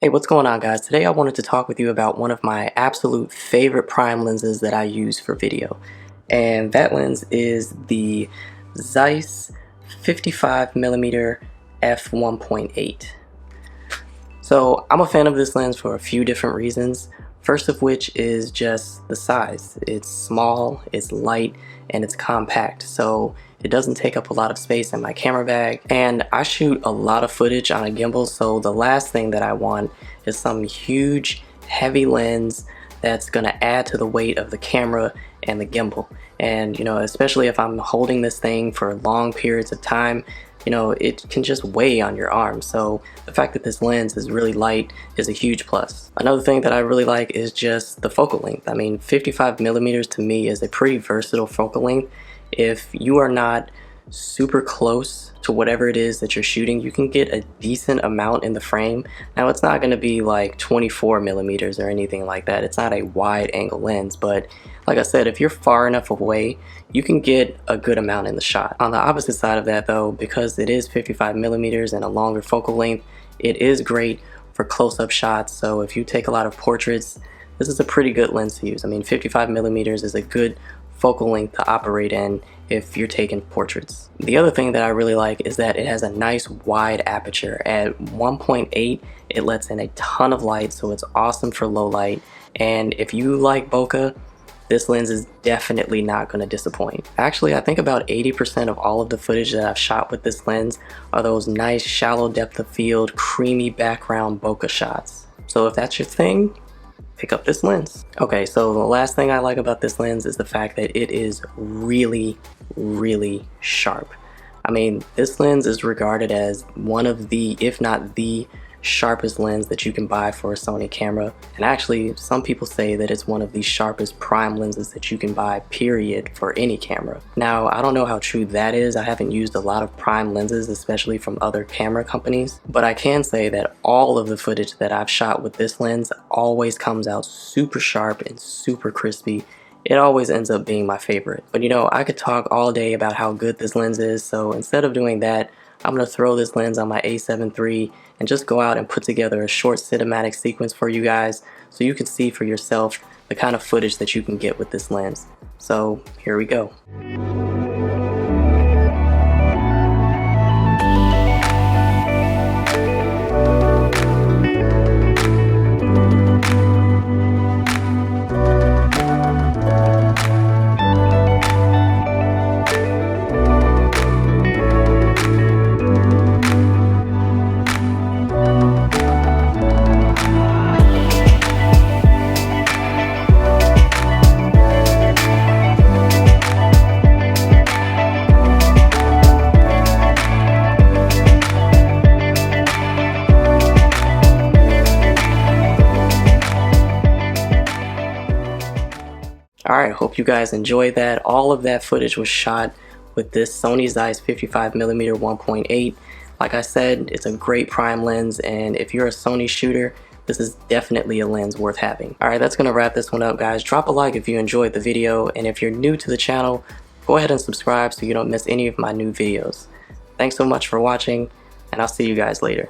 Hey, what's going on, guys? Today I wanted to talk with you about one of my absolute favorite prime lenses that I use for video. And that lens is the Zeiss 55mm f1.8. So I'm a fan of this lens for a few different reasons. First of which is just the size. It's small, it's light, and it's compact. So it doesn't take up a lot of space in my camera bag. And I shoot a lot of footage on a gimbal, so the last thing that I want is some huge, heavy lens that's gonna add to the weight of the camera and the gimbal. And especially if I'm holding this thing for long periods of time, it can just weigh on your arm. So the fact that this lens is really light is a huge plus. Another thing that I really like is just the focal length. I mean, 55mm to me is a pretty versatile focal length. If you are not super close to whatever it is that you're shooting, you can get a decent amount in the frame. Now, it's not going to be like 24mm or anything like that. It's not a wide angle lens, but like I said, if you're far enough away, you can get a good amount in the shot. On the opposite side of that though, because it is 55mm and a longer focal length, it is great for close-up shots. So if you take a lot of portraits, this is a pretty good lens to use. I mean, 55mm is a good focal length to operate in if you're taking portraits. The other thing that I really like is that it has a nice wide aperture. At 1.8, it lets in a ton of light, so it's awesome for low light. And if you like bokeh, this lens is definitely not going to disappoint. Actually, I think about 80% of all of the footage that I've shot with this lens are those nice shallow depth of field, creamy background bokeh shots. So if that's your thing, pick up this lens. Okay, so the last thing I like about this lens is the fact that it is really, really sharp. I mean, this lens is regarded as one of the, if not the sharpest lens that you can buy for a Sony camera. And actually, some people say that it's one of the sharpest prime lenses that you can buy, period, for any camera. Now, I don't know how true that is. I haven't used a lot of prime lenses, especially from other camera companies, but I can say that all of the footage that I've shot with this lens always comes out super sharp and super crispy. It always ends up being my favorite. But I could talk all day about how good this lens is, so instead of doing that, I'm going to throw this lens on my A7 III and just go out and put together a short cinematic sequence for you guys so you can see for yourself the kind of footage that you can get with this lens. So here we go. Alright, hope you guys enjoyed that. All of that footage was shot with this Sony Zeiss 55mm 1.8. Like I said, it's a great prime lens, and if you're a Sony shooter, this is definitely a lens worth having. Alright, that's going to wrap this one up, guys. Drop a like if you enjoyed the video, and if you're new to the channel, go ahead and subscribe so you don't miss any of my new videos. Thanks so much for watching, and I'll see you guys later.